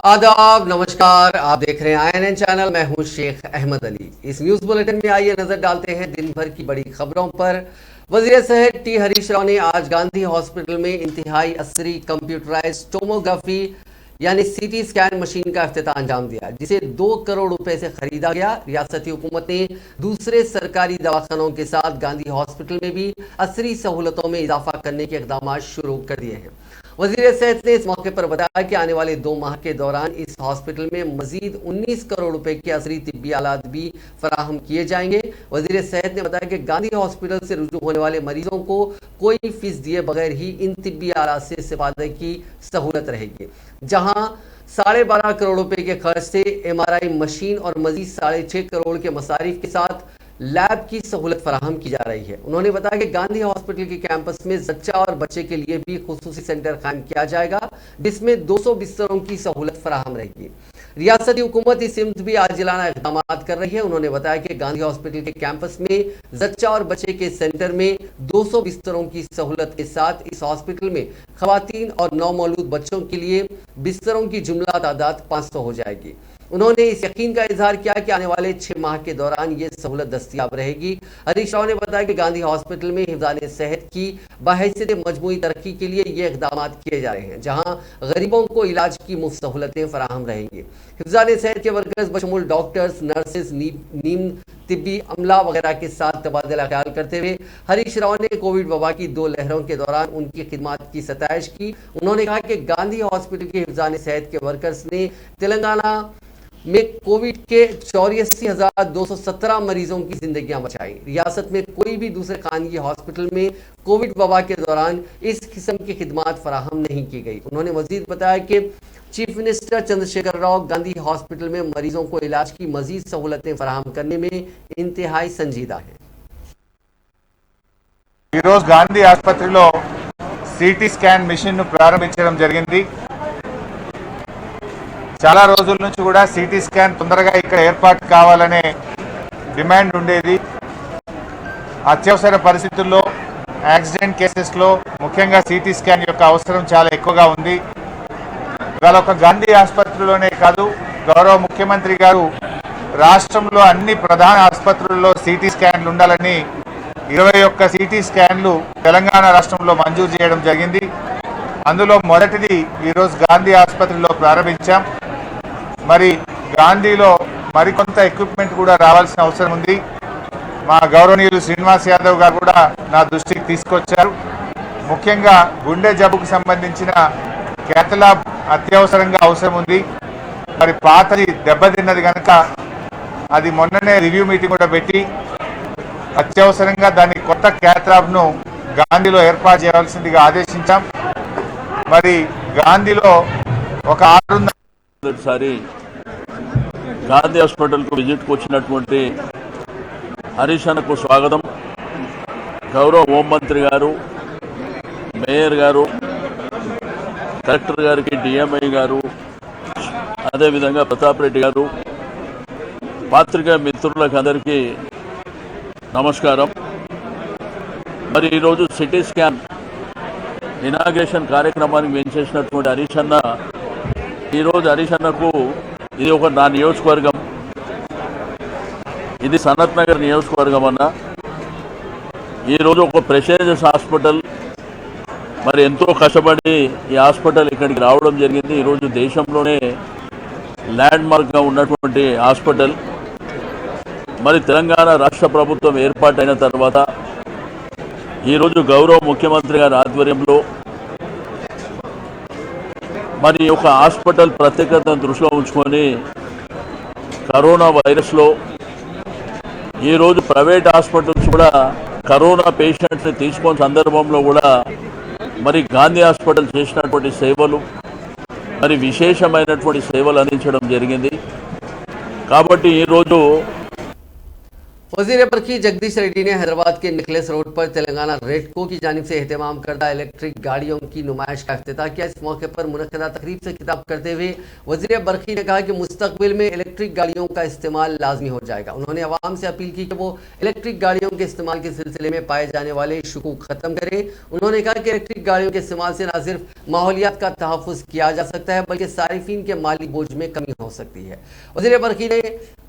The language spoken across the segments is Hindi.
आदाब, नमस्कार। आप देख रहे हैं INN चैनल। मैं हूं शेख अहमद अली। इस न्यूज बुलेटिन में आइए नजर डालते हैं दिन भर की बड़ी खबरों पर। वजीर सेहत टी हरीश राव ने आज गांधी हॉस्पिटल में इंतहाई असरी कंप्यूटराइज्ड टोमोग्राफी यानी CT स्कैन मशीन का इफ्तिताह अंजाम दिया, जिसे 2 करोड़ रुपए से खरीदा गया। रियासती हुकूमत ने दूसरे सरकारी दवाखानों के साथ गांधी हॉस्पिटल में भी असरी सहूलतों में इजाफा करने के इकदाम शुरू कर दिए हैं। वजीर सेहत ने इस मौके पर बताया कि आने वाले 2 माह के दौरान इस हॉस्पिटल में मजीद 19 करोड़ रुपए के असरी तिब्बी आलात भी फराहम किए जाएंगे। वजीर सेहत ने बताया कि गांधी हॉस्पिटल से रुजू होने वाले मरीजों को कोई फीस दिए बगैर ही इन तिब्बी आलात से इस्तेफादे की सहूलत रहेगी, जहां 12.5 करोड़ रुपए के खर्च से MRI मशीन और मजीद 6.5 करोड़ के मसारिफ के साथ लैब की सहूलत फराहम की जा रही है। उन्होंने बताया कि गांधी हॉस्पिटल के कैंपस में जच्चा और बच्चे के लिए भी खुसूसी सेंटर कायम किया जाएगा, जिसमें 200 बिस्तरों की सहूलत फराहम रहेगी। रियासती हुकूमत इस सिमत भी आजिलाना इक़दाम कर रही है। उन्होंने बताया कि गांधी हॉस्पिटल के कैंपस में जच्चा और बच्चे के सेंटर में 200 बिस्तरों की सहूलत के साथ इस हॉस्पिटल में खवातीन और नौमौलूद बच्चों के लिए बिस्तरों की जुमला तादाद 500 हो जाएगी। उन्होंने इस यकीन का इजहार किया कि आने वाले 6 माह के दौरान ये सहूलत दस्तियाब रहेगी। हरीश राव ने बताया कि गांधी हॉस्पिटल में हिफाज़ान सेहत की बहैसियत मजमूई तरक्की के लिए ये इकदाम किए जा रहे हैं, जहां गरीबों को इलाज की मुफ्त सहूलतें फराहम रहेंगी। हिफाज़ान सेहत के वर्कर्स बशमूल डॉक्टर्स, नर्सेज, नीम तिब्बी अमला वगैरह के साथ तबादला ख्याल करते हुए हरीश राव ने कोविड वबा की 2 लहरों के दौरान उनकी खिदमत की सताइश की। उन्होंने कहा कि गांधी हॉस्पिटल के हिफाज़ान सेहत के वर्कर्स ने तेलंगाना में कोविड के 84,217 मरीजों की जिंदगियां बचाई। रियासत में कोई भी दूसरे खानगी हॉस्पिटल में कोविड वबा के दौरान इस किस्म की खिदमत फराहम नहीं की गई। उन्होंने मजीद बताया कि chief minister Chandrashekhar Rao Gandhi hospital में मरीजों को इलाज की मजीद सहूलतें फराहम करने में इंतहाई संजीदा है। गांधी ఆసుపత్రిలో CT స్కాన్ మిషన్ ప్రారంభించడం జరిగింది। చాలా రోజుల నుంచి కూడా CT స్కాన్ తొందరగా ఇక్కడ ఏర్పాటు కావాలనే డిమాండ్ ఉండేది। అత్యవసర పరిస్థితుల్లో యాక్సిడెంట్ కేసెస్లో ముఖ్యంగా CT స్కాన్ యొక్క అవసరం చాలా ఎక్కువగా ఉంది। ఇవాళ ఒక గాంధీ ఆసుపత్రిలోనే కాదు, గౌరవ ముఖ్యమంత్రి గారు రాష్ట్రంలో అన్ని ప్రధాన ఆసుపత్రుల్లో CT స్కాన్లు ఉండాలని 21 CT స్కాన్లు తెలంగాణ రాష్ట్రంలో మంజూరు చేయడం జరిగింది। అందులో మొదటిది ఈరోజు గాంధీ ఆసుపత్రిలో ప్రారంభించాం। మరి గాంధీలో మరికొంత ఎక్విప్మెంట్ కూడా రావాల్సిన అవసరం ఉంది। మా గౌరవనీయులు శ్రీనివాస్ యాదవ్ గారు కూడా నా దృష్టికి తీసుకొచ్చారు। ముఖ్యంగా గుండె జబ్బుకు సంబంధించిన క్యాథలాబ్ అత్యవసరంగా అవసరం ఉంది। మరి పాతది దెబ్బతిన్నది కనుక అది మొన్ననే రివ్యూ మీటింగ్ కూడా పెట్టి అత్యవసరంగా దాన్ని కొత్త క్యాథలాబ్ను గాంధీలో ఏర్పాటు చేయాల్సిందిగా ఆదేశించాం। మరి గాంధీలో ఒక 6 గాంధీ హాస్పిటల్కు విజిట్కు వచ్చినటువంటి హరీష్ అన్నకు స్వాగతం। గౌరవ హోంమంత్రి గారు, మేయర్ గారు, కలెక్టర్ గారికి, DMI గారు, అదేవిధంగా ప్రతాప్ రెడ్డి గారు, పాత్రికేయ మిత్రులకు అందరికీ నమస్కారం। మరి ఈరోజు CT స్కాన్ ఇనాగ్రేషన్ కార్యక్రమానికి వెంచేసినటువంటి హరీష్ అన్న, ఈరోజు హరీష్ అన్నకు ఇది ఒక నా నియోజకవర్గం, ఇది సనత్ నగర్ నియోజకవర్గం అన్న। ఈరోజు ఒక ప్రెస్టీజియస్ హాస్పిటల్, మరి ఎంతో కష్టపడి ఈ హాస్పిటల్ ఇక్కడికి రావడం జరిగింది। ఈరోజు దేశంలోనే ల్యాండ్ మార్క్గా ఉన్నటువంటి హాస్పిటల్। మరి తెలంగాణ రాష్ట్ర ప్రభుత్వం ఏర్పాటైన తర్వాత ఈరోజు గౌరవ ముఖ్యమంత్రి గారి ఆధ్వర్యంలో మరి ఒక హాస్పిటల్ ప్రత్యేకతను దృష్టిలో ఉంచుకొని కరోనా వైరస్లో ఈరోజు ప్రైవేట్ హాస్పిటల్స్ కూడా కరోనా పేషెంట్స్ని తీసుకున్న సందర్భంలో కూడా మరి గాంధీ హాస్పిటల్ చేసినటువంటి సేవలు, మరి విశేషమైనటువంటి సేవలు అందించడం జరిగింది। కాబట్టి ఈరోజు वजीर बरकी जगदीश रेड्डी ने हैदराबाद के निकलेस रोड पर तेलंगाना रेडको की जानिब से एहतमाम करदा इलेक्ट्रिक गाड़ियों की नुमाइश का इफ्तिताह किया। इस मौके पर मुनक्किदा तकरीब से खिताब करते हुए वजीर बरकी ने कहा कि मुस्तकबिल में इलेक्ट्रिक गाड़ियों का इस्तेमाल लाजमी हो जाएगा। उन्होंने अवाम से अपील की कि वो इलेक्ट्रिक गाड़ियों के इस्तेमाल के सिलसिले में पाए जाने वाले शुकूक खत्म करें। उन्होंने कहा कि इलेक्ट्रिक गाड़ियों के इस्तेमाल से न सिर्फ माहौलियात का तहफ़्फ़ुज़ किया जा सकता है बल्कि सारिफीन के माली बोझ में कमी हो सकती है। वज़ीर बरकी ने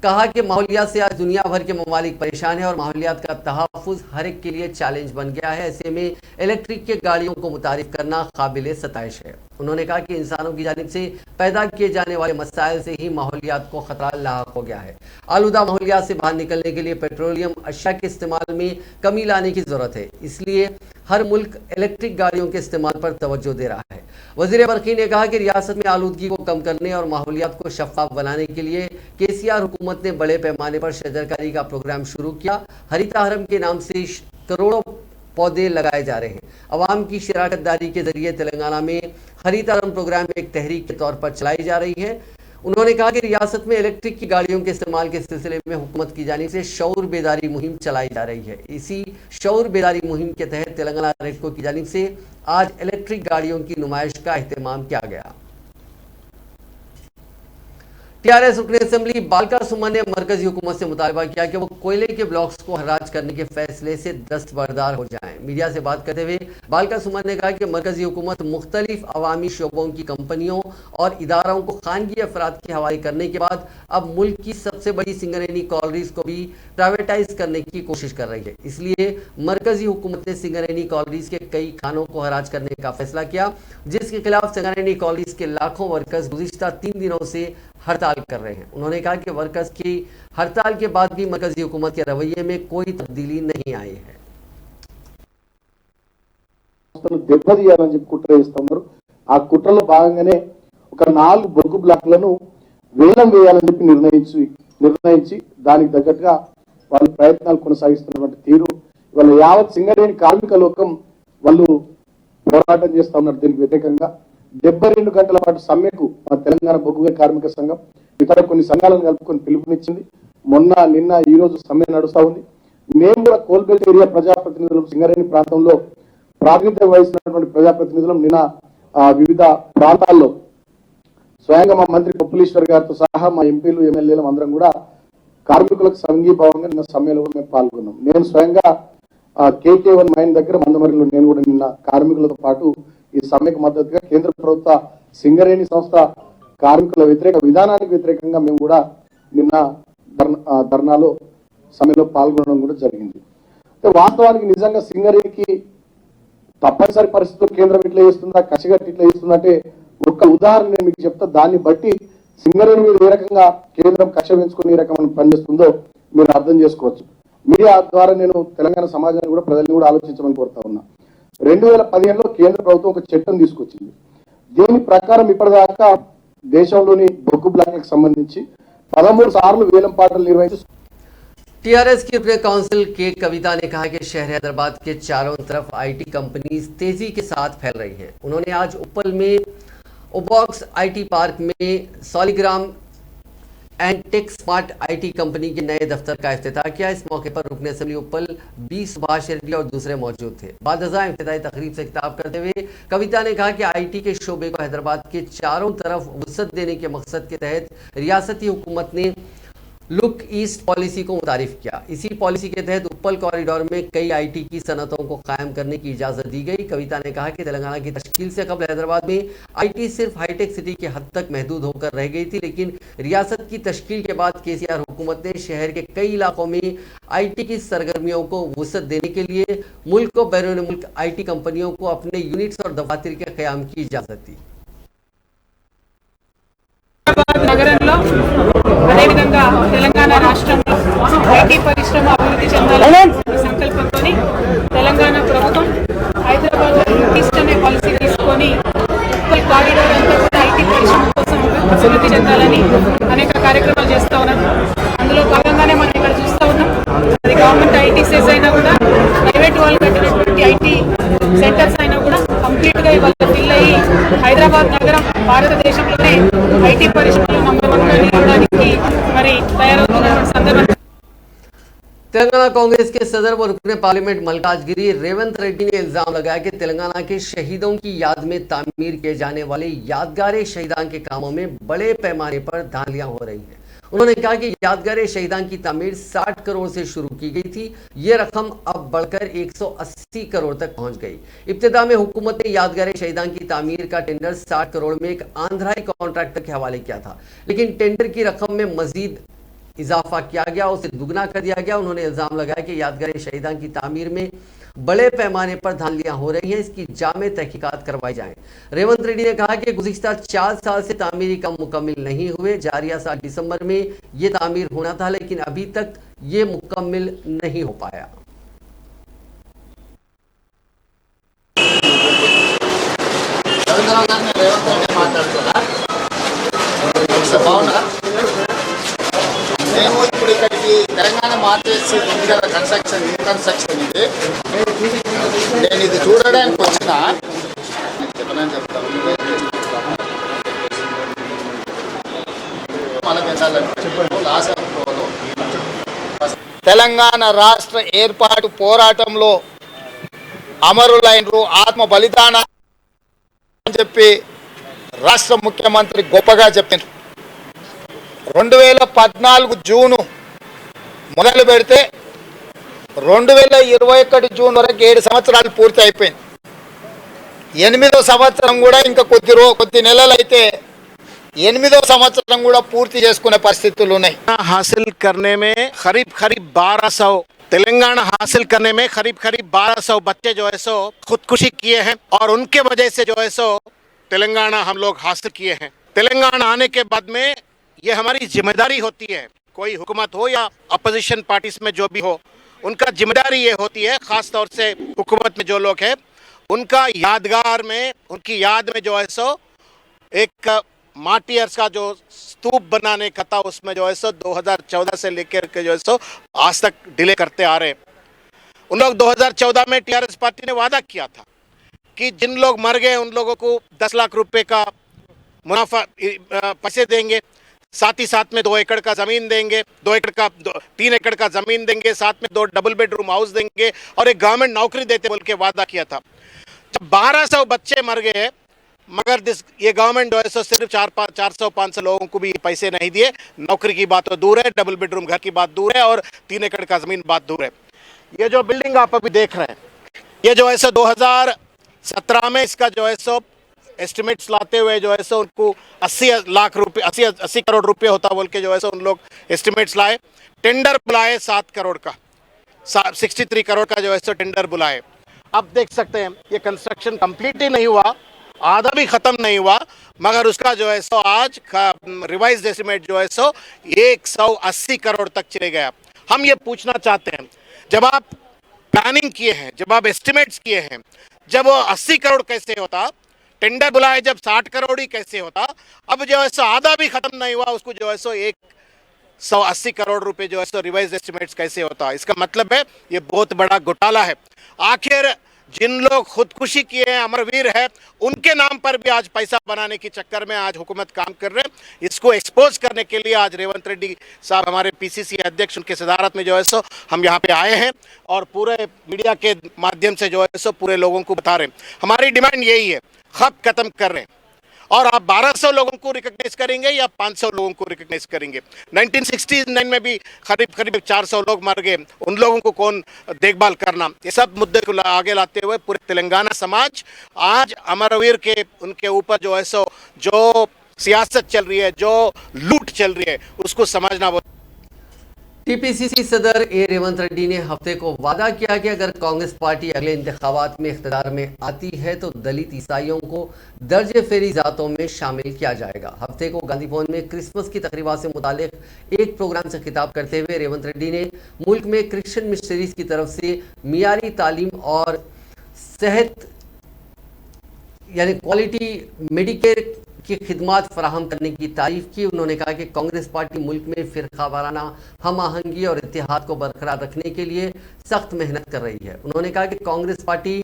कहा कि माहौलियात से आज दुनिया भर के ममालिक परेशान है और माहौलियात का तहफ़्फ़ुज़ हर एक के लिए चैलेंज बन गया है। ऐसे में इलेक्ट्रिक के गाड़ियों को मुतारिफ करना काबिल सताइश है। उन्होंने कहा कि इंसानों की जानिब से पैदा किए जाने वाले मसाइल से ही माहौलियात को खतरा लाहक हो गया है। आलूदा माहौलियात से बाहर निकलने के लिए पेट्रोलियम अशिया के इस्तेमाल में कमी लाने की ज़रूरत है, इसलिए हर मुल्क इलेक्ट्रिक गाड़ियों के इस्तेमाल पर तवज्जो दे रहा है। वज़ीर बरकी ने कहा कि रियासत में आलूदगी को कम करने और माहौलियात को शफाफ बनाने के लिए KCR हुकूमत ने बड़े पैमाने पर शजरकारी का प्रोग्राम शुरू किया। हरिता हरम के नाम से करोड़ों पौधे लगाए जा रहे हैं। अवाम की शराकत दारी के जरिए तेलंगाना में हरिता हरम प्रोग्राम एक तहरीक के तौर पर चलाई जा रही है। उन्होंने कहा कि रियासत में इलेक्ट्रिक की गाड़ियों के इस्तेमाल के सिलसिले में हुकूमत की जानिब से शऊर बेदारी मुहिम चलाई जा रही है। इसी शऊर बेदारी मुहिम के तहत तेलंगाना रेडको की जानिब से आज इलेक्ट्रिक गाड़ियों की नुमाइश का एहतमाम किया गया। TRS रुकन असेंबली बालका सुमन ने मरकजी हुकूमत से मुतालबा किया कि वो कोयले के ब्लॉक्स को हराज करने के फैसले से दस्तबरदार हो जाएं। मीडिया से बात करते हुए बालका सुमन ने कहा कि मरकजी हुकूमत मुख्तलिफ अवामी शोबों की कंपनियों और इदारों को खानगी अफराद के हवाले करने के बाद अब मुल्क की सबसे बड़ी सिंगरेनी कॉलरीज को भी प्राइवेटाइज करने की कोशिश कर रही है। इसलिए मरकजी हुकूमत ने सिंगरेनी कॉलरीज के कई खानों को हराज करने का फैसला किया, जिसके खिलाफ सिंगरेनी कॉलरीज के लाखों वर्कर्स गुज़िश्ता 3 दिनों से हड़ताल कर रहे हैं। उन्होंने कहा कि वर्कर्स की हड़ताल के बाद भी मरकजी हुकूमत के रवैये में कोई तब्दीली नहीं आई है। దెబ్బతీయాలని చెప్పి కుట్ర చేస్తున్నారు। ఆ కుట్రలో భాగంగానే ఒక 4 బొగ్గు బ్లాక్లను వేలం వేయాలని చెప్పి నిర్ణయించి దానికి తగ్గట్టుగా వాళ్ళు ప్రయత్నాలు కొనసాగిస్తున్నటువంటి తీరు ఇవాళ యావత్ సింగరేణి కార్మిక లోకం వాళ్ళు పోరాటం చేస్తా ఉన్నారు। దీనికి వ్యతిరేకంగా 72 గంటల పాటు సమ్మెకు మా తెలంగాణ బొగ్గు కార్మిక సంఘం ఇతర కొన్ని సంఘాలను కలుపుకొని పిలుపునిచ్చింది। మొన్న నిన్న ఈ రోజు సమ్మె నడుస్తా ఉంది। మేము కూడా కోల్బెల్ట్ ఏరియా ప్రజాప్రతినిధులు సింగరేణి ప్రాంతంలో ప్రాతినిధ్యం వహిస్తున్నటువంటి ప్రజాప్రతినిధులం నిన్న వివిధ ప్రాంతాల్లో స్వయంగా మా మంత్రి కొప్పులీశ్వర్ గారితో సహా మా ఎంపీలు ఎమ్మెల్యేలు అందరం కూడా కార్మికులకు సంఘీభావంగా నిన్న సమ్మెలో కూడా మేము పాల్గొన్నాం। నేను స్వయంగా KK1 మైన్ దగ్గర మందమరిలో నేను కూడా నిన్న కార్మికులతో పాటు ఈ సమ్మెకు మద్దతుగా కేంద్ర ప్రభుత్వ సింగరేణి సంస్థ కార్మికుల వ్యతిరేక విధానానికి వ్యతిరేకంగా మేము కూడా నిన్న ధర్నాలో సమ్మెలో పాల్గొనడం కూడా జరిగింది। వాస్తవానికి నిజంగా సింగరేణికి తప్పనిసరి పరిస్థితుల్లో కేంద్రం ఇట్లా చేస్తుందా, కసిగట్టి ఇట్లా చేస్తుందంటే ఒక్క ఉదాహరణ నేను మీకు చెప్తా। దాన్ని బట్టి సింగరేణి మీద ఏ రకంగా కేంద్రం కక్ష పెంచుకుని ఏ రకమైన పనిచేస్తుందో మీరు అర్థం చేసుకోవచ్చు। మీడియా ద్వారా నేను తెలంగాణ సమాజాన్ని కూడా ప్రజల్ని కూడా ఆలోచించమని కోరుతా ఉన్నా। 2015లో కేంద్ర ప్రభుత్వం ఒక చట్టం తీసుకొచ్చింది। దీని ప్రకారం ఇప్పటిదాకా దేశంలోని బొగ్గు బ్లాక్లకు సంబంధించి 13 సార్లు వేలం పాటలు నిర్వహించి TRS की रुकन काउंसिल के कविता ने कहा कि शहर हैदराबाद के चारों तरफ IT कंपनीज तेजी के साथ फैल रही हैं। उन्होंने आज उपल में ओबॉक्स IT पार्क में सॉलिग्राम and tech smart IT company के नए दफ्तर का इफ्तिताह किया। इस मौके पर रुकन असेंबली उपल B सुभाष रेड्डी और दूसरे मौजूद थे। बादजा इफ्तिताही तकरीब से खिताब करते हुए कविता ने कहा कि IT के शोबे को हैदराबाद के चारों तरफ वुसअत देने के मकसद के तहत रियासती हुकूमत ने लुक ईस्ट पॉलिसी को मुतारिफ किया। इसी पॉलिसी के तहत उपल कॉरिडोर में कई IT की सनतों को कायम करने की इजाज़त दी गई। कविता ने कहा कि तेलंगाना की तश्कील से कबल हैदराबाद में IT सिर्फ हाईटेक सिटी के हद तक महदूद होकर रह गई थी, लेकिन रियासत की तश्कील के बाद KCR हुकूमत ने शहर के कई इलाकों में IT की सरगर्मियों को वुसअत देने के लिए मुल्क को बैरून मुल्क IT कंपनियों को अपने यूनिट्स और दफातर के क़याम की इजाज़त दी। నగరంలో అదేవిధంగా తెలంగాణ రాష్ట్రంలో IT పరిశ్రమ అభివృద్ధి చెందాలనే సంకల్పంతో తెలంగాణ ప్రభుత్వం హైదరాబాద్ ఈస్ట్ అనే పాలసీ తీసుకొని ఉప్పల్ కారిడార్ అంతా కూడా IT పరిశ్రమ కోసం అభివృద్ధి చెందాలని అనేక కార్యక్రమాలు చేస్తూ ఉన్నారు। అందులో భాగంగానే మనం ఇక్కడ చూస్తూ ఉన్నాం, అది గవర్నమెంట్ ITCs అయినా కూడా ప్రైవేట్ వాళ్ళు కట్టినటువంటి IT సెంటర్స్ అయినా కూడా కంప్లీట్ గా ఇవాళ ఫిల్ అయ్యి హైదరాబాద్ నగరం భారతదేశంలోనే IT పరిశ్రమలో నంబర్ 1 గా నిలవడానికి మరి తయారవుతున్నటువంటి సందర్భం। तेलंगाना कांग्रेस के सदर व रुकने पार्लियामेंट मल्काजगिरी रेवंत रेड्डी ने इल्जाम लगाया कि तेलंगाना के शहीदों की याद में तामीर किए जाने वाले यादगार शहीदान के कामों में बड़े पैमाने पर धांधलियां हो रही हैं। उन्होंने कहा कि यादगार शहीदान की तामीर 60 करोड़ से शुरू की गई थी। ये रकम अब बढ़कर 180 करोड़ तक पहुंच गई। इब्तिदा में हुकूमत ने यादगार शहीदान की तामीर का टेंडर 60 करोड़ में एक आंध्राई कॉन्ट्रैक्टर के हवाले किया था, लेकिन टेंडर की रकम में मजीद इजाफा किया गया, उसे दुगना कर दिया गया। उन्होंने इल्जाम लगाया कि यादगार शहीदान की तामीर में बड़े पैमाने पर धांधलियां हो रही हैं, इसकी जामे तहकीकात करवाई जाएं। रेवंत रेड्डी ने कहा कि गुज़िश्ता 4 साल से तामीरी काम मुकम्मिल नहीं हुए। जारिया साल दिसंबर में ये तामीर होना था, लेकिन अभी तक ये मुकम्मिल नहीं हो पाया। నేను ఇప్పుడు ఇక్కడికి తెలంగాణ మార్చేసి ఉంది కదా కన్స్ట్రక్షన్ రీకన్స్ట్రక్షన్ ఇది నేను ఇది చూడడానికి వచ్చిన చెప్పనని చెప్తాను తెలంగాణ రాష్ట్ర ఏర్పాటు పోరాటంలో అమరులైనరు ఆత్మ బలిదాన అని చెప్పి రాష్ట్ర ముఖ్యమంత్రి గొప్పగా చెప్పారు. 2014 జూను మొదలు పెడితే 2021 జూన్ వరకు 7 సంవత్సరాలు పూర్తి అయిపోయింది. 8వ సంవత్సరం కూడా ఇంకా కొద్ది నెలలు అయితే 8వ సంవత్సరం కూడా పూర్తి చేసుకునే పరిస్థితులు ఉన్నాయి. हासिल करने में करीब 1200 तेलंगाना हासिल करने में करीब 1200 बच्चे जो है सो खुदकुशी किए हैं और उनके वजह से जो है सो तेलंगाना हम लोग हासिल किए हैं. तेलंगाना आने के बाद में ये हमारी जिम्मेदारी होती है, कोई हुकूमत हो या अपोजिशन पार्टीज में जो भी हो, उनका जिम्मेदारी ये होती है, ख़ास तौर से हुकूमत में जो लोग हैं उनका यादगार में, उनकी याद में जो है सो एक मार्टियर्स का जो स्तूप बनाने का था उसमें जो है सो 2014 से लेकर के जो है सो आज तक डिले करते आ रहे हैं. उन लोग 2014 में टीआरएस पार्टी ने वादा किया था कि जिन लोग मर गए उन लोगों को 10 लाख रुपए का मुनाफा पैसे देंगे, साथ ही साथ में 2 एकड़ का ज़मीन देंगे, 3 एकड़ का ज़मीन देंगे, साथ में 2 डबल बेडरूम हाउस देंगे और एक गवर्नमेंट नौकरी देते बोल के वादा किया था. जब 1200 बच्चे मर गए मगर ये गवर्नमेंट जो है सो सिर्फ 400-500 लोगों को भी पैसे नहीं दिए. नौकरी की बात तो दूर है, डबल बेडरूम घर की बात दूर है और 3 एकड़ का ज़मीन बात दूर है. ये जो बिल्डिंग आप अभी देख रहे हैं ये जो है सो 2017 में इसका जो है सो एस्टिमेट्स लाते हुए जो है सो उनको 80 करोड़ रुपए होता बोल के जो है सो उन लोग एस्टिमेट्स लाए. टेंडर बुलाए 7 करोड़ का, 63 करोड़ का जो है सो टेंडर बुलाए. अब देख सकते हैं ये कंस्ट्रक्शन कंप्लीट ही नहीं हुआ, आधा भी ख़त्म नहीं हुआ, मगर उसका जो है सो आज रिवाइज एस्टिमेट जो है सो 180 करोड़ तक चले गया. हम ये पूछना चाहते हैं, जब आप प्लानिंग किए हैं, जब आप एस्टिमेट्स किए हैं, जब वो 80 करोड़ कैसे होता, टेंडर बुलाए जब 60 करोड़ ही कैसे होता, अब जो है सो आधा भी खत्म नहीं हुआ उसको जो है सो 180 करोड़ रुपए जो है सो रिवाइज एस्टिमेट्स कैसे होता. इसका मतलब है ये बहुत बड़ा घोटाला है. आखिर जिन लोग खुदकुशी किए हैं, अमरवीर है, उनके नाम पर भी आज पैसा बनाने के चक्कर में आज हुकूमत काम कर रहे हैं. इसको एक्सपोज करने के लिए आज रेवंत रेड्डी साहब हमारे पीसीसी अध्यक्ष उनके सदारत में जो है सो हम यहाँ पे आए हैं और पूरे मीडिया के माध्यम से जो है सो पूरे लोगों को बता रहे हैं. हमारी डिमांड यही है, खप खत्म कर रहे हैं और आप 1200 लोगों को रिकॉग्नाइज करेंगे या 500 लोगों को रिकॉग्नाइज करेंगे. 1969 में भी करीब 400 लोग मर गए, उन लोगों को कौन देखभाल करना. ये सब मुद्दे को आगे लाते हुए पूरे तेलंगाना समाज आज अमरवीर के उनके ऊपर जो है सो जो सियासत चल रही है, जो लूट चल रही है, उसको समझना बहुत. टीपीसीसी सदर ए रेवंत रेड्डी ने हफ्ते को वादा किया कि अगर कांग्रेस पार्टी अगले इंतखाबात में इख्तियार में आती है तो दलित ईसाइयों को दर्जे फेरी जातों में शामिल किया जाएगा. हफ्ते को गांधी भवन में क्रिसमस की तकरीबा से मुतालिक एक प्रोग्राम से खिताब करते हुए रेवंत रेड्डी ने मुल्क में क्रिश्चियन मिशनरीज की तरफ से मियारी तालीम और सेहत यानी क्वालिटी मेडिकेयर की खिदमात फराहम करने की तारीफ की. उन्होंने कहा कि कांग्रेस पार्टी मुल्क में फिरका वाराना हम आहंगी और इत्तेहाद को बरकरार रखने के लिए सख्त मेहनत कर रही है. उन्होंने कहा कि कांग्रेस पार्टी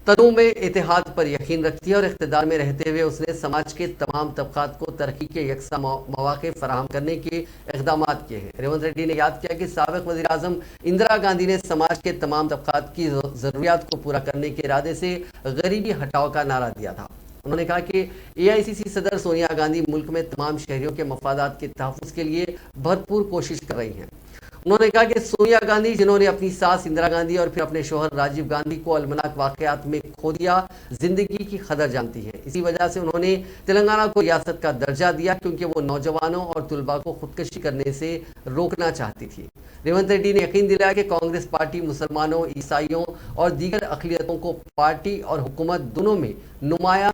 तनू में इत्तेहाद पर यकीन रखती है और इख्तिदार में रहते हुए उसने समाज के तमाम तबकात को तरक्की के यकसा मौके फराहम करने के इक़दाम किए हैं. रेवंत रेड्डी ने याद किया कि साबिक़ वज़ीर आज़म इंदिरा गांधी ने समाज के तमाम तबकात की ज़रूरियात को पूरा करने के इरादे से गरीबी हटाओ का नारा दिया था. उन्होंने कहा कि एआईसीसी सदर सोनिया गांधी मुल्क में तमाम शहरियों के मफादात के तहफ़्फ़ुज़ के लिए भरपूर कोशिश कर रही हैं। उन्होंने कहा कि सोनिया गांधी, जिन्होंने अपनी सास इंदिरा गांधी और फिर अपने शौहर राजीव गांधी को अलमनाक वाक़यात में खो दिया, जिंदगी की कदर जानती हैं। इसी वजह से उन्होंने तेलंगाना को रियासत का दर्जा दिया, क्योंकि वो नौजवानों और तुलबा को खुदकशी करने से रोकना चाहती थी। रेवंत रेड्डी ने यकीन दिलाया कि कांग्रेस पार्टी मुसलमानों, ईसाइयों और दीगर अक़लियतों को पार्टी और हुकूमत दोनों में नुमाया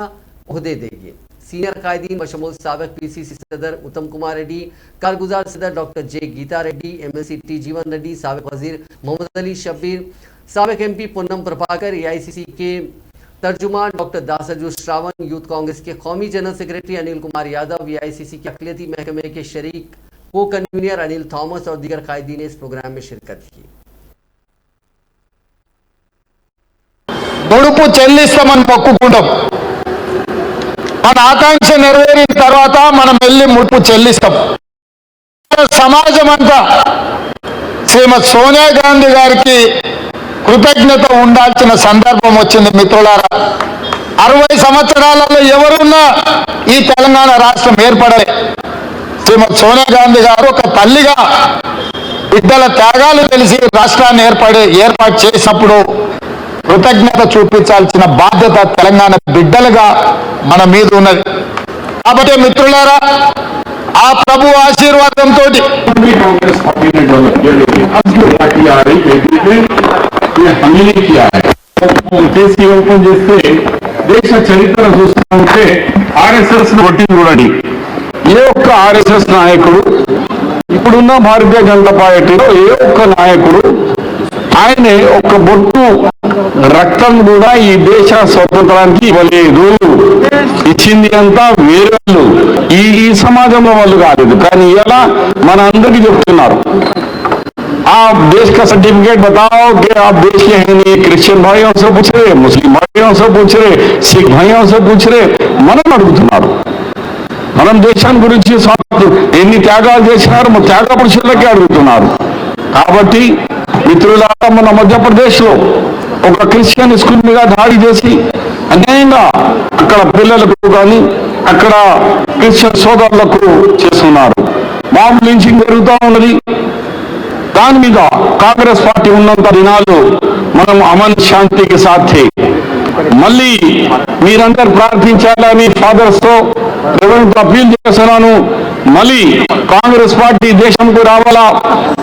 ओहदे देगी। सीनियर कायदीन बशमूल साबिक पीसीसी सदर उत्तम कुमार रेड्डी, कारगुजार सदर डॉक्टर जे गीता रेड्डी, एमएलसी टी जीवन रेड्डी, साबिक वजीर मोहम्मद अली शब्बीर, साबिक एमपी पुन्नम प्रभाकर, एआईसीसी के तर्जुमान डॉक्टर दासरजू श्रावण, यूथ कांग्रेस के कौमी general secretary Anil Kumar Yadav, AICC के अक़लियती महकमे के शरीक को कन्वीनर अनिल थॉमस और दीगर कायदीन ने इस प्रोग्राम में शिरकत की। ముడుపు చెల్లిస్తామని మొక్కుకుంటాం. మన ఆకాంక్ష నెరవేరిన తర్వాత మనం వెళ్ళి ముడుపు చెల్లిస్తాం. సమాజం అంతా శ్రీమతి సోనియా గాంధీ గారికి కృతజ్ఞత ఉండాల్సిన సందర్భం వచ్చింది మిత్రులారా. 60 సంవత్సరాలలో ఎవరున్నా ఈ తెలంగాణ రాష్ట్రం ఏర్పడలే. శ్రీమతి సోనియా గాంధీ గారు ఒక తల్లిగా బిడ్డల త్యాగాలు తెలిసి రాష్ట్రాన్ని ఏర్పాటు చేసినప్పుడు కృతజ్ఞత చూపించాల్సిన బాధ్యత తెలంగాణ బిడ్డలుగా మన మీద ఉన్నది. కాబట్టి మిత్రులారా, ఆ ప్రభు ఆశీర్వాదంతో कांग्रेस पार्टी ने डेवलप किया, अब जो पार्टी आ रही है ये हमने नहीं किया है. देशी ओपन చేస్తే దేశ చరిత్ర చూస్తూ ఉంటే ఆర్ఎస్ఎస్ కొట్టి చూడండి. ఏ ఒక్క ఆర్ఎస్ఎస్ నాయకుడు, ఇప్పుడున్న భారతీయ జనతా పార్టీలో ఏ ఒక్క నాయకుడు ఆయనే ఒక్క బొట్టు రక్తం కూడా ఈ దేశ స్వతంత్రానికి ఇవ్వలేదు. ఇచ్చింది అంతా వేరే వాళ్ళు, ఈ సమాజంలో వాళ్ళు కాలేదు. కానీ ఇలా మన అందరికీ చెప్తున్నారు, आप देश का सर्टिफिकेट बताओ कि आप देश के हैं नहीं. क्रिश्चियन भाइयों से पूछ रहे, मुस्लिम भाइयों से पूछ रहे, सिख भाइयों से पूछ रहे, మనం అడుగుతున్నారు. మనం దేశాన్ని గురించి ఎన్ని త్యాగాలు చేసినారు, మన త్యాగ పురుషులకే అడుగుతున్నారు. కాబట్టి మిత్రులారా, మన మధ్యప్రదేశ్లో ఒక క్రిస్టియన్ స్కూల్ మీద దాడి చేసి అన్యాయంగా అక్కడ పిల్లలకు కానీ అక్కడ క్రిస్టియన్ సోదరులకు చేస్తున్నారు. బాంబు లించింగ్ జరుగుతూ ఉన్నది. దాని మీద కాంగ్రెస్ పార్టీ ఉన్నంత దినాలు మనం అమన్ శాంతికి సాథే మళ్ళీ మీరందరూ ప్రార్థించాలని ఫాదర్స్ తో రెవెన్యూ అప్పీల్ చేస్తున్నాను. మళ్ళీ కాంగ్రెస్ పార్టీ దేశంకు రావాలా,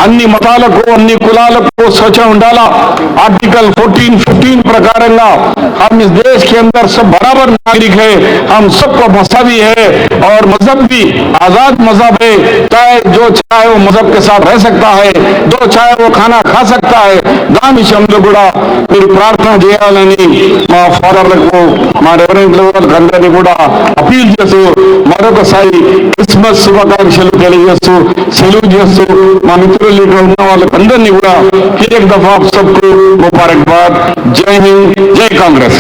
అన్ని మతాలకు అన్ని కులాలకు స్వచ్ఛ ఉండాలా. आर्टिकल 14-15 प्रकारंगा हम इस देश के अंदर सब बराबर नागरिक है, हम सबको मजहबी है और मजहब भी आजाद मजहब है. जो चाहे वो मजहब के साथ रह सकता है, जो चाहे वो खाना खा सकता है. దాని విషయంలో కూడా మీరు ప్రార్థన చేయాలని మా ఫాదర్లకు, మా రెవరెంట్ లెవెల్ అందరినీ కూడా అపీల్ చేస్తూ మరొకసారి క్రిస్మస్ శుభాకాంక్షలు తెలియజేస్తూ సెలవు చేస్తూ మా మిత్రులు ఇక్కడ ఉన్న వాళ్ళకందరినీ కూడా एक दफा आप सबको मुबारकबाद. जय हिंद, जय कांग्रेस.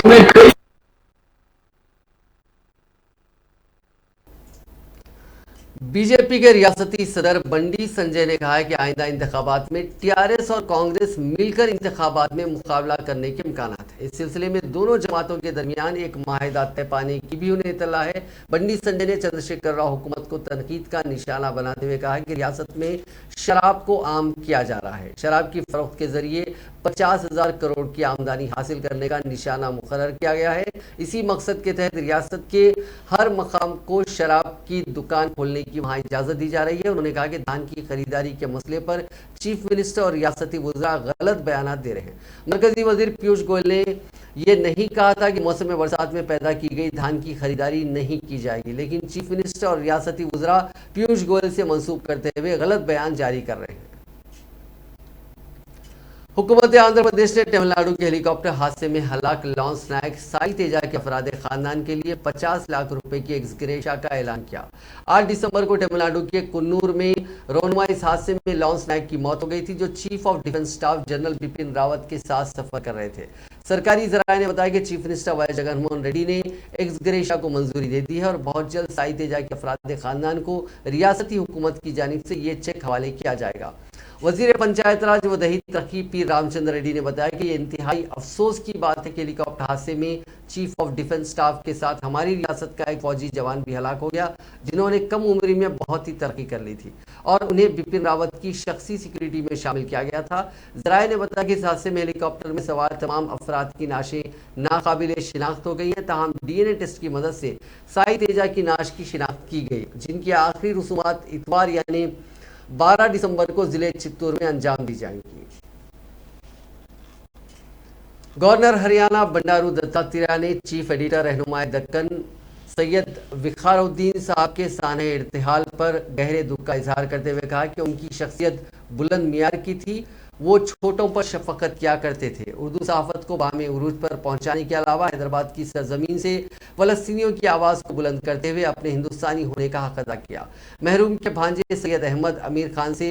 बीजेपी के रियासती सदर बंडी संजय ने कहा है कि आइंदा इंतखाबात में टीआरएस और कांग्रेस मिलकर इंतखाबात में मुकाबला करने के इम्कान है. इस सिलसिले में दोनों जमातों के दरमियान एक माहिदा तय पाने की भी उन्हें इत्तला है. बंडी संजय ने चंद्रशेखर राव हुकूमत को तनकीद का निशाना बनाते हुए कहा कि रियासत में शराब को आम किया जा रहा है. शराब की फरोख्त के जरिए 50,000 करोड़ की आमदनी हासिल करने का निशाना मुकर्रर किया गया है. इसी मकसद के तहत रियासत के हर मकाम को शराब की दुकान खोलने की वहाँ इजाज़त दी जा रही है. उन्होंने कहा कि धान की खरीदारी के मसले पर चीफ मिनिस्टर और रियासती वज़रा गलत बयान दे रहे हैं. मरकजी वजीर पीयूष गोयल ने ये नहीं कहा था कि मौसम बरसात में पैदा की गई धान की खरीदारी नहीं की जाएगी, लेकिन चीफ मिनिस्टर और रियासती वज़रा पीयूष गोयल से मंसूब करते हुए गलत बयान जारी कर रहे हैं. हुकूमत आंध्र प्रदेश ने तमिलनाडु के हेलीकॉप्टर हादसे में हलाक लॉन्स नायक साई तेजा के अफराद खानदान के लिए 50 लाख रुपए की एक्सग्रेशिया का ऐलान किया. 8 दिसंबर को तमिलनाडु के कुन्नूर में रोनमा इस हादसे में लॉन्स नायक की मौत हो गई थी, जो chief of defence staff general Bipin Rawat के साथ सफर कर रहे थे. सरकारी जराये ने बताया कि chief minister Y Jaganmohan Reddy ने एक्सग्रेशिया को मंजूरी दे दी है और बहुत जल्द साई तेजा के अफराद खानदान को रियासती हुकूमत की जानिब से ये चेक हवाले किया जाएगा. वजीर पंचायत राज व दही तरक्की पी रामचंद्र रेड्डी ने बताया कि ये इंतहाई अफसोस की बात है कि हेलीकॉप्टर हादसे में चीफ ऑफ डिफेंस स्टाफ के साथ हमारी रियासत का एक फौजी जवान भी हलाक हो गया, जिन्होंने कम उम्र में बहुत ही तरक्की कर ली थी और उन्हें बिपिन रावत की शख्सी सिक्योरिटी में शामिल किया गया था। जराये ने बताया कि इस हादसे में हेलीकॉप्टर में सवार तमाम अफराद की नाशें नाकाबिले शिनाख्त हो गई हैं, ताहम DNA टेस्ट की मदद से साई तेजा की नाश की शिनाख्त की गई, जिनकी आखिरी रसूमात इतवार यानी 12 दिसंबर को जिले चित्तौड़ में अंजाम दी जाएंगी। गवर्नर हरियाणा बंडारू दत्तात्रेय ने चीफ एडिटर रहनुमाए दक्कन सैयद विखारुद्दीन साहब के साने इर्तिहाल पर गहरे दुख का इजहार करते हुए कहा कि उनकी शख्सियत बुलंद मियार की थी, वो छोटों पर शफकत किया करते थे। उर्दू सहाफत को बामे उरूज पर पहुंचाने के अलावा हैदराबाद की सरजमीन से फलस्तीनियों की आवाज़ को बुलंद करते हुए अपने हिंदुस्तानी होने का हक अदा किया। मरहूम के भांजे सैयद अहमद अमीर खान से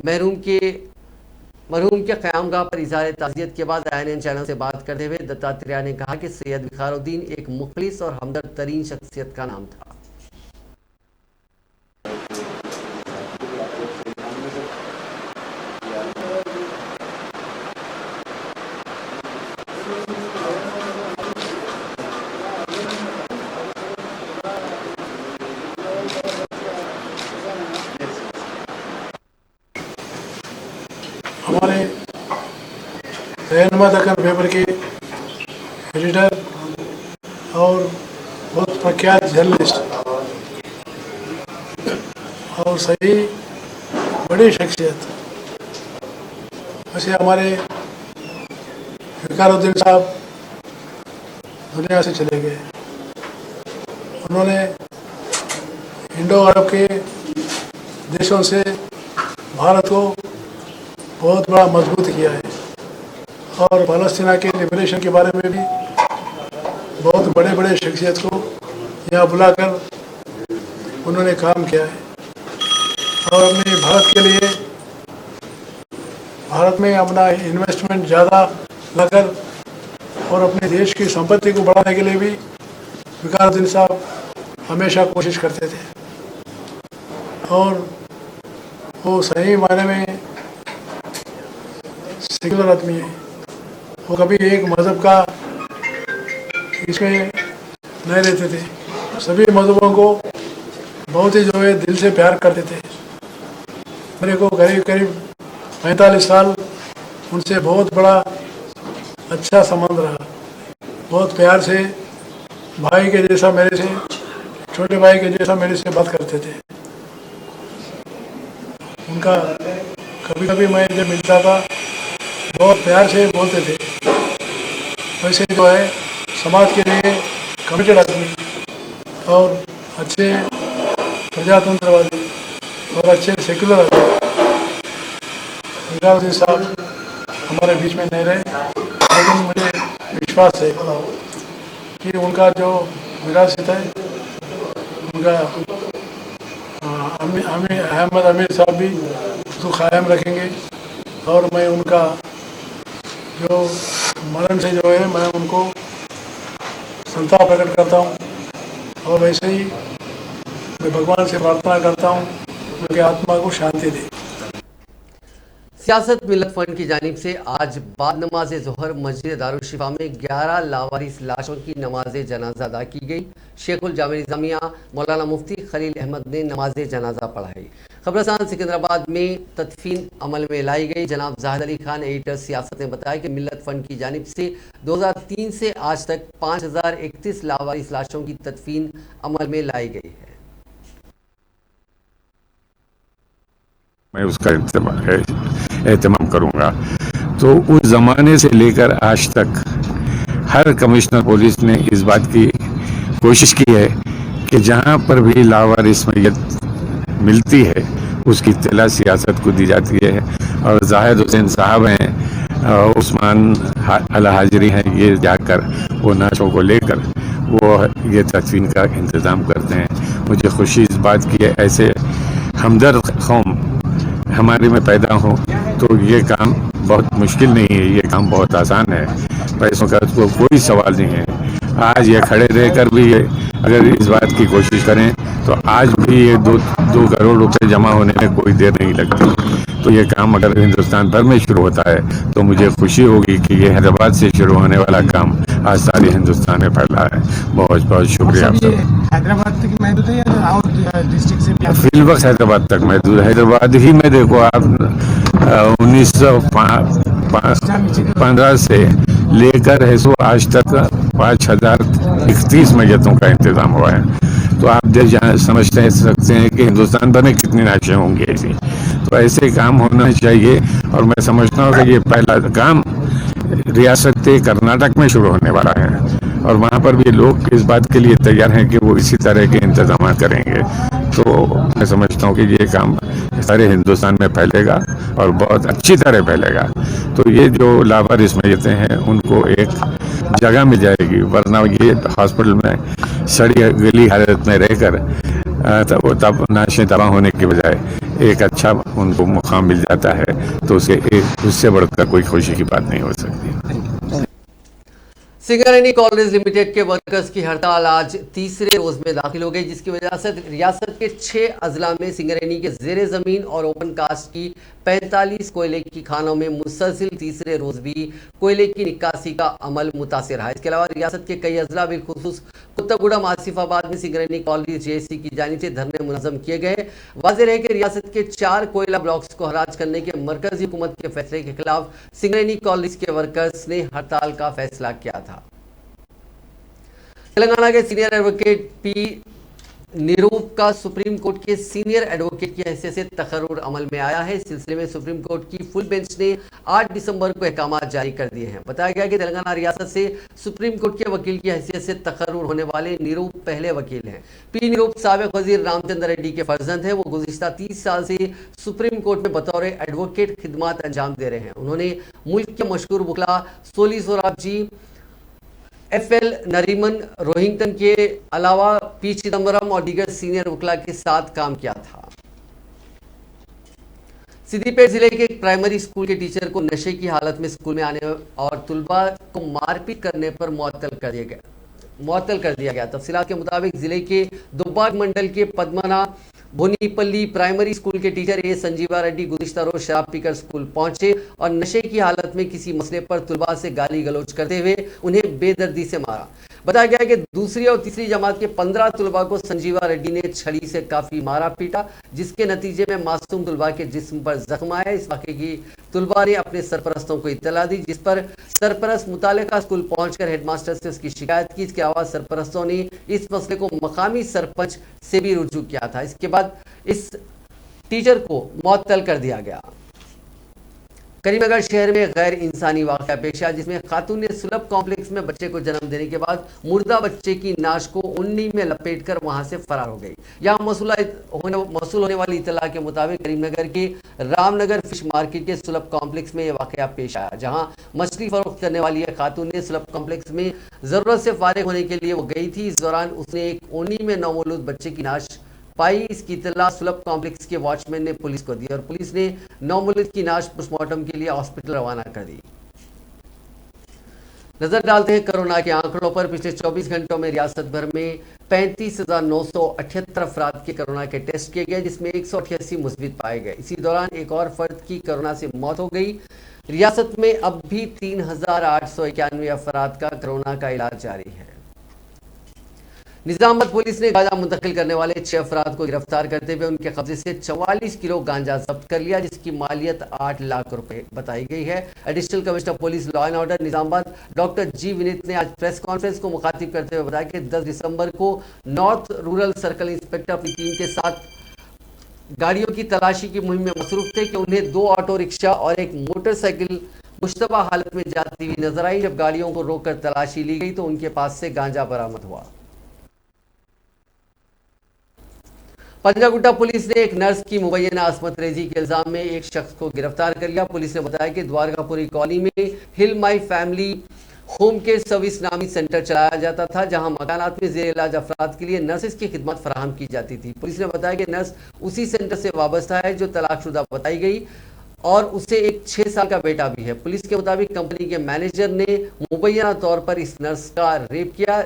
मरहूम के क़यामगाह पर इज़हार ताज़ियत के बाद INN चैनल से बात करते हुए दत्तात्रेय ने कहा कि सैयद विखारुद्दीन एक मुखलिस और हमदर्द तरीन शख्सियत का नाम था। हमारे रहनुमा दक्कन पेपर के एडिटर और बहुत प्रख्यात जर्नलिस्ट और सही बड़ी शख्सियत, वैसे हमारे विखारुद्दीन साहब दुनिया से चले गए। उन्होंने इंडो अरब के देशों से भारत को बहुत बड़ा मजबूत किया है और फ़लस्तीन के लिबरेशन के बारे में भी बहुत बड़े बड़े शख्सियत को यहाँ बुलाकर उन्होंने काम किया है और अपने भारत के लिए भारत में अपना इन्वेस्टमेंट ज़्यादा लगाकर और अपने देश की संपत्ति को बढ़ाने के लिए भी विखारुद्दीन साहब हमेशा कोशिश करते थे और वो सही मायने में सेकुलर आदमी है। वो कभी एक मज़हब का इसमें नहीं रहते थे, सभी मज़हबों को बहुत ही जो है दिल से प्यार करते थे। मेरे को करीब करीब 45 साल उनसे बहुत बड़ा अच्छा संबंध रहा, बहुत प्यार से भाई के जैसा मेरे से, छोटे भाई के जैसा मेरे से बात करते थे। उनका कभी कभी मैं जब मिलता था बहुत प्यार से बोलते थे। वैसे जो है समाज के लिए कमिटेड आदमी और अच्छे प्रजातंत्रवादी और अच्छे सेकुलर आदमी विखारुद्दीन साहब हमारे बीच में नहीं रहे, लेकिन मुझे विश्वास है कि उनका जो विरासत है उनका अहमद अमीर साहब भी उसको कायम रखेंगे और मैं उनका जो मरण से जो है मैं उनको संताप प्रकट करता हूँ और वैसे ही मैं भगवान से प्रार्थना करता हूँ उनकी आत्मा को शांति दे। सियासत मिल्लत फंड की जानिब से आज बाद नमाज ज़ोहर मस्जिद दारुल-शिफा में 11 लावारिस लाशों की नमाज जनाजा अदा की गई। शेखुल जामे निज़ामिया मौलाना मुफ्ती खलील अहमद ने नमाज जनाजा पढ़ाई। खबरस्तान सिकंदराबाद में तदफीन अमल में लाई गई। जनाब जाहिद अली खान एडिटर सियासत ने बताया कि मिल्लत फंड की जानिब से 2003 से आज तक 5031 लावारिस लाशों की तदफीन अमल में लाई गई है। मैं उसका एहतमाम करूंगा। तो उस ज़माने से लेकर आज तक हर कमिश्नर पुलिस ने इस बात की कोशिश की है कि जहां पर भी लावारिस मैयत मिलती है उसकी इत्तला सियासत को दी जाती है और जाहिद हुसैन साहब हैं, उस्मान अल हाजरी हैं, ये जाकर वो नाशों को लेकर वो ये तदफीन का इंतज़ाम करते हैं। मुझे खुशी इस बात की है ऐसे हमदर्द कौम हमारे में पैदा हो तो ये काम बहुत मुश्किल नहीं है, ये काम बहुत आसान है। पैसों का तो कोई सवाल नहीं है। आज ये खड़े रहकर भी अगर इस बात की कोशिश करें तो आज भी ये 2 करोड़ रुपए जमा होने में कोई देर नहीं लगती। तो ये काम अगर हिंदुस्तान भर में शुरू होता है तो मुझे खुशी होगी कि ये हैदराबाद से शुरू होने वाला काम आज सारे हिंदुस्तान में फैला है। बहुत बहुत शुक्रिया आप सब। हैदराबाद तक महदूद है या और डिस्ट्रिक्ट से भी? फील्ड वर्क हैदराबाद तक महदूद। हैदराबाद ही में देखो आप 1915 से लेकर है सो आज तक 5031 मैयतों का इंतजाम हुआ है। तो आप समझ सकते हैं कि हिंदुस्तान भर में कितनी नाशें होंगी ऐसी। तो ऐसे काम होना चाहिए और मैं समझता हूँ कि ये पहला काम रियासत कर्नाटक में शुरू होने वाला है और वहाँ पर भी लोग इस बात के लिए तैयार हैं कि वो इसी तरह के इंतजाम करेंगे। तो मैं समझता हूँ कि ये काम सारे हिंदुस्तान में फैलेगा और बहुत अच्छी तरह फैलेगा। तो ये जो लावारिस मैयतें हैं उनको एक जगह मिल जाएगी, वरना ये हॉस्पिटल में सड़ी गली हालत में रहकर तब नाशें तबाह होने की बजाय एक अच्छा उनको मुकाम मिल जाता है तो उससे बढ़कर कोई खुशी की बात नहीं हो सकती। सिंगरेनी कॉलेज लिमिटेड के वर्कर्स की हड़ताल आज तीसरे रोज में दाखिल हो गई, जिसकी वजह से रियासत के 6 अजला में सिंगरेनी के जेरे जमीन और ओपन कास्ट की 45 कोयले की खानों में मुसलसिल तीसरे रोज भी कोयले की निकासी का अमल मुतासिर रहा। इसके अलावा रियासत के कई अजला बिलखुसूस कुत्तागुड़म आसिफाबाद में सिंगरेनी कॉलेज जेएसी की जानिब से धरने मुनज़्ज़म किए गए। वाज़ेह है कि रियासत के 4 कोयला ब्लॉक्स को हराज करने के मरकजी हुकूमत के फैसले के खिलाफ सिंगरेनी कॉलेज के वर्कर्स ने हड़ताल का फैसला किया था। तेलंगाना के सीनियर एडवोकेट पी निरूप का सुप्रीम कोर्ट के सीनियर एडवोकेट की हैसियत से तकर्रुर अमल में आया है। इस सिलसिले में सुप्रीम कोर्ट की फुल बेंच ने 8 दिसंबर को अहकामात जारी कर दिए हैं। बताया गया कि तेलंगाना रियासत से सुप्रीम कोर्ट के वकील की हैसियत से तकर्रुर होने वाले निरूप पहले वकील हैं। पी निरूप साबिक वजीर रामचंद्र रेड्डी के फर्जंद हैं। वो गुज़िश्ता 30 साल से सुप्रीम कोर्ट में बतौर एडवोकेट खिदमात अंजाम दे रहे हैं। उन्होंने मुल्क के मशहूर वकला सोली सोराबजी, FL नरीमन रोहिंगटन के अलावा पी चिदम्बरम और दीगर सीनियर वकला के साथ काम किया था। सिद्दीपेट जिले के एक प्राइमरी स्कूल के टीचर को नशे की हालत में स्कूल में आने और तुलबा को मारपीट करने पर मुअत्तल कर दिया गया। तफसीलात के मुताबिक जिले के दुब्बाग मंडल के पद्मना बोनीपल्ली प्राइमरी स्कूल के टीचर ए संजीवा रेड्डी गुज़िश्ता रोज शराब पीकर स्कूल पहुंचे और नशे की हालत में किसी मसले पर तुलबा से गाली गलौज करते हुए उन्हें बेदर्दी से मारा। बताया गया कि दूसरी और तीसरी जमात के 15 तुलबा को संजीवा रेड्डी ने छड़ी से काफी मारा पीटा, जिसके नतीजे में मासूम तुलबा के जिस्म पर जख्म आया। इस वाक़े की तुलबा ने अपने सरपरस्तों को इत्तला दी, जिस पर सरपरस्त मुतालिका स्कूल पहुंचकर हेडमास्टर से उसकी शिकायत की। इसके अलावा सरपरस्तों ने इस मसले को मकामी सरपंच से भी रुजू किया था। इसके बाद इस टीचर को मुअत्तल कर दिया गया। करीमनगर शहर में गैर इंसानी वाक़या पेश आया, जिसमें खातून ने सुलभ कॉम्प्लेक्स में बच्चे को जन्म देने के बाद मुर्दा बच्चे की नाश को उन्नी में लपेटकर वहां से फरार हो गई। यहाँ मौसूल होने वाली इतला के मुताबिक करीमनगर के रामनगर फिश मार्केट के सुलभ कॉम्प्लेक्स में यह वाक़या पेश आया, जहां मछली फरोख्त करने वाली एक खातून ने सुलभ कॉम्प्लेक्स में ज़रूरत से फारिग होने के लिए वो गई थी। इस दौरान उसने एक ओनी में नवमौलूद बच्चे की नाश पाई। इसकी इत्तला सुलभ कॉम्प्लेक्स के वॉचमैन ने पुलिस को दी और पुलिस ने नवमौलूद की नाश पोस्टमार्टम के लिए हॉस्पिटल रवाना कर दी। नजर डालते हैं कोरोना के आंकड़ों पर। पिछले 24 घंटों में रियासत भर में 35,978 अफराद के कोरोना के टेस्ट किए गए, जिसमें 188 मुस्बित पाए गए। इसी दौरान एक और फर्द की कोरोना से मौत हो गई। रियासत में अब भी 3,891 अफराद का कोरोना का इलाज जारी है। निजामाबाद पुलिस ने गांजा मुंतकिल करने वाले 6 अफराद को गिरफ्तार करते हुए उनके कब्जे से 44 किलो गांजा जब्त कर लिया, जिसकी मालियत 8 लाख रुपए बताई गई है। Additional commissioner police law and order Nizamabad doctor G Vineet ने आज प्रेस कॉन्फ्रेंस को मुखातिब करते हुए बताया कि 10 दिसंबर को नॉर्थ रूरल सर्कल इंस्पेक्टर अपनी टीम के साथ गाड़ियों की तलाशी की मुहिम में मसरूफ थे कि उन्हें 2 ऑटो रिक्शा और एक मोटरसाइकिल मुश्तबा हालत में जाती हुई नजर आई। जब गाड़ियों को रोककर तलाशी ली गई तो उनके पास से गांजा बरामद हुआ। पंजागुट्टा पुलिस ने एक नर्स की मुबैना असमत रेजी के इल्जाम में एक शख्स को गिरफ्तार कर लिया। पुलिस ने बताया कि द्वारकापुरी कॉलोनी में hill my family home care service नामी सेंटर चलाया जाता था, जहां मकानात में जेर इलाज अफराद के लिए नर्सेज की खिदमत फराहम की जाती थी। पुलिस ने बताया कि नर्स उसी सेंटर से वाबस्ता है जो तलाकशुदा बताई गई और उसे एक 6 साल का बेटा भी है। पुलिस के मुताबिक कंपनी के मैनेजर ने मुबैना तौर पर इस नर्स का रेप किया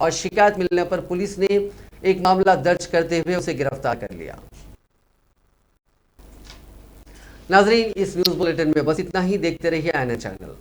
और शिकायत मिलने पर पुलिस ने एक मामला दर्ज करते हुए उसे गिरफ्तार कर लिया। नाजरीन, इस न्यूज़ बुलेटिन में बस इतना ही। देखते रहिए INN चैनल।